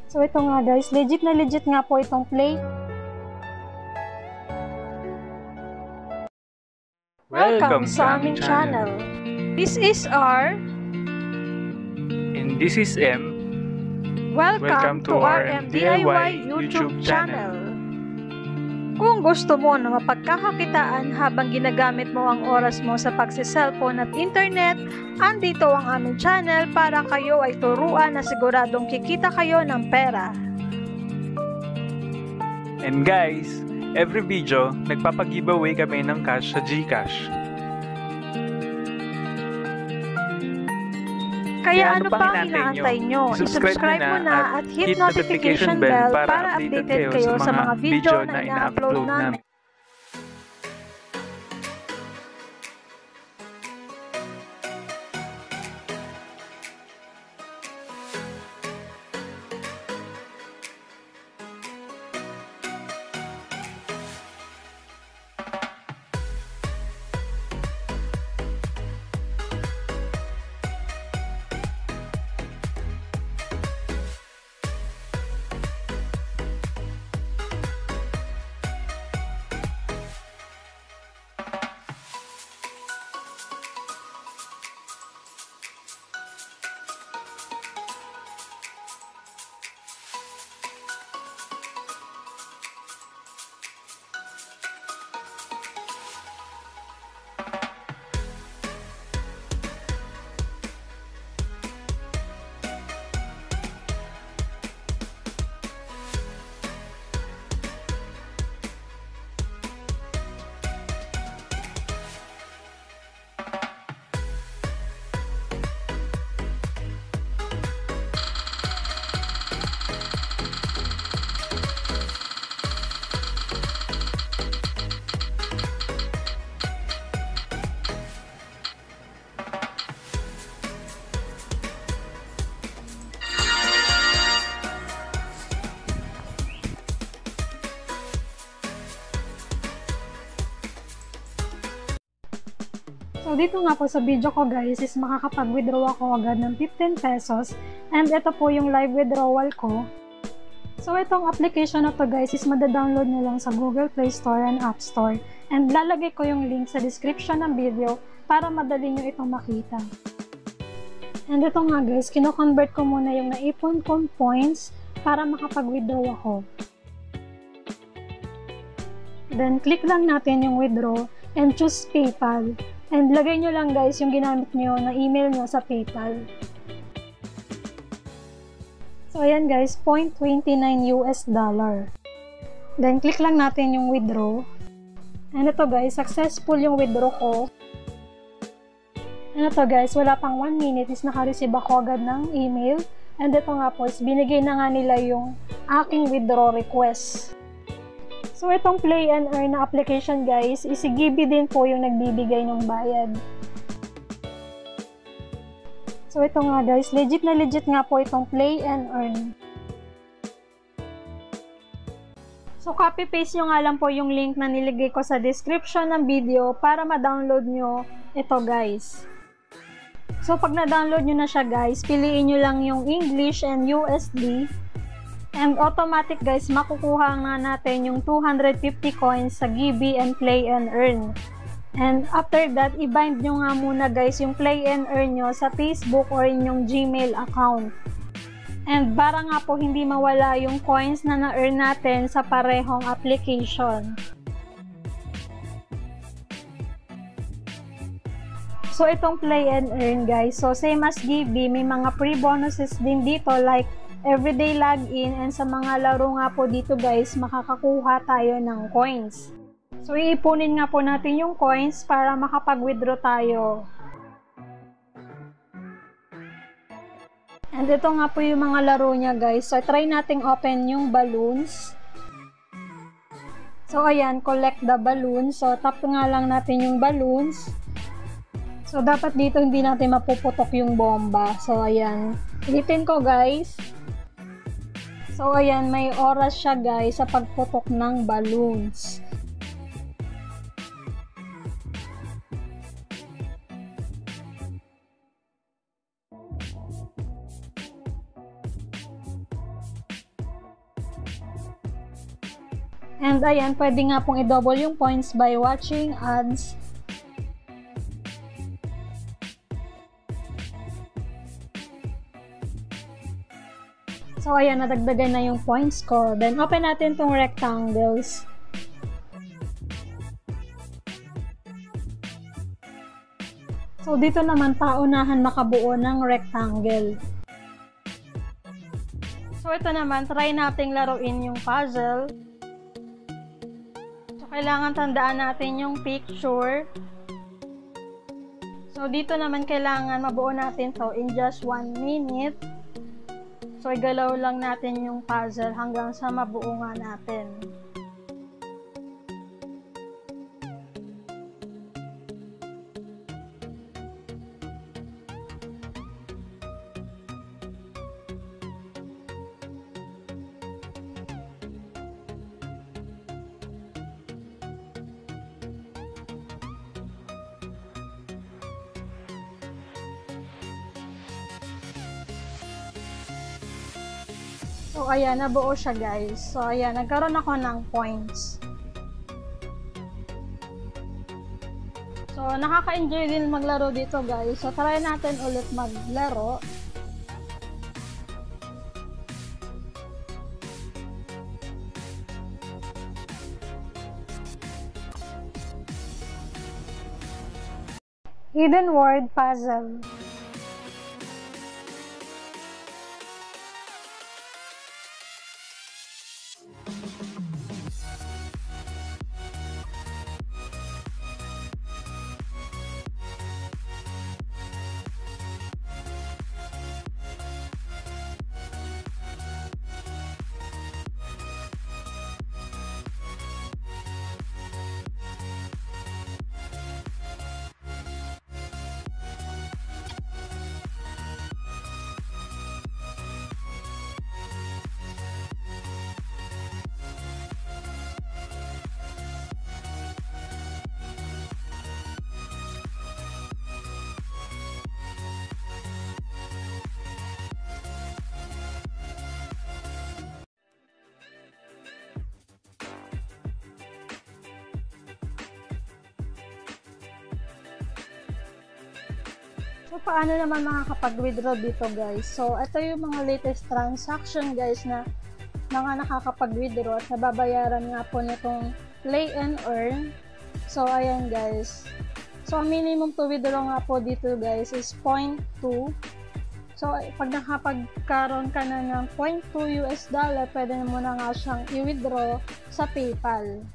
So ito nga guys, legit na legit nga po itong play. Welcome sa aming channel. This is R. And this is M. Welcome to RMDIY YouTube channel. Kung gusto mo na mapagkakakitaan habang ginagamit mo ang oras mo sa pagsiselfone at internet, andito ang aming channel para kayo ay turuan na siguradong kikita kayo ng pera. And guys, every video, nagpapag-giveaway kami ng cash sa Gcash. Kaya ano pang inaantay nyo? I-subscribe mo na at hit notification bell para updated kayo sa mga video na ina-upload namin. So dito nga po sa video ko guys is makakapag-withdraw ako agad ng 15 pesos and ito po yung live withdrawal ko. So itong application na to guys is madadownload nyo lang sa Google Play Store and App Store and lalagay ko yung link sa description ng video para madali nyo itong makita. And ito nga guys, kino-convert ko muna yung naipon kong points para makapag-withdraw ako. Then click lang natin yung withdraw and choose PayPal. And lagay nyo lang guys yung ginamit nyo na email nyo sa PayPal. So ayan guys, $0.29 US. Then click lang natin yung withdraw. And ito guys, successful yung withdraw ko. And ito guys, wala pang 1 minute is naka-receive ako agad ng email. And ito nga po is binigay na nga nila yung aking withdraw request. So itong play and earn na application guys, is si Gibby din po yung nagbibigay ng bayad. So ito nga guys, legit na legit nga po itong play and earn. So copy paste nyo nga lang po yung link na niligay ko sa description ng video para ma-download nyo ito guys. So pag na-download nyo na siya guys, piliin nyo lang yung English and USD. And automatic guys, makukuha nga natin yung 250 coins sa Gibby and Play and Earn. And after that, i-bind nyo nga muna guys yung Play and Earn nyo sa Facebook or inyong Gmail account. And para nga po hindi mawala yung coins na na-earn natin sa parehong application. So itong Play and Earn guys, so same as Gibby, may mga free bonuses din dito like everyday login, and sa mga laro nga po dito guys, makakakuha tayo ng coins. So iipunin nga po natin yung coins para makapag-withdraw tayo. And ito nga po yung mga laro niya guys. So try nating open yung balloons. So ayan, collect the balloons. So tap nga lang natin yung balloons. So dapat dito hindi natin mapuputok yung bomba. So ayan, ulitin ko guys. So ayan, may oras siya guys sa pagputok ng balloons. And ayan, pwede nga pong i-double yung points by watching ads. So ayan, nadagdagan na yung points ko. Then open natin tong rectangles. So dito naman paunahan makabuo ng rectangle. So ito naman, try nating laruin yung puzzle. So kailangan tandaan natin yung picture. So dito naman kailangan mabuo natin to in just 1 minute. So igalaw lang natin yung puzzle hanggang sa mabuo nga natin. So, ayan, nabuo siya guys. So, ayan, nagkaroon ako ng points. So, nakaka-enjoy din maglaro dito guys. So, try natin ulit maglaro. Hidden word puzzle. So, paano naman makakapag-withdraw dito guys? So, ito yung mga latest transaction guys na mga nakakapag-withdraw at nababayaran nga po nitong Play and Earn. So, ayan guys. So, ang minimum to withdraw nga po dito guys is 0.2. So, pag nakapagkaroon ka na ng $0.2 US, pwede mo na nga siyang i-withdraw sa PayPal.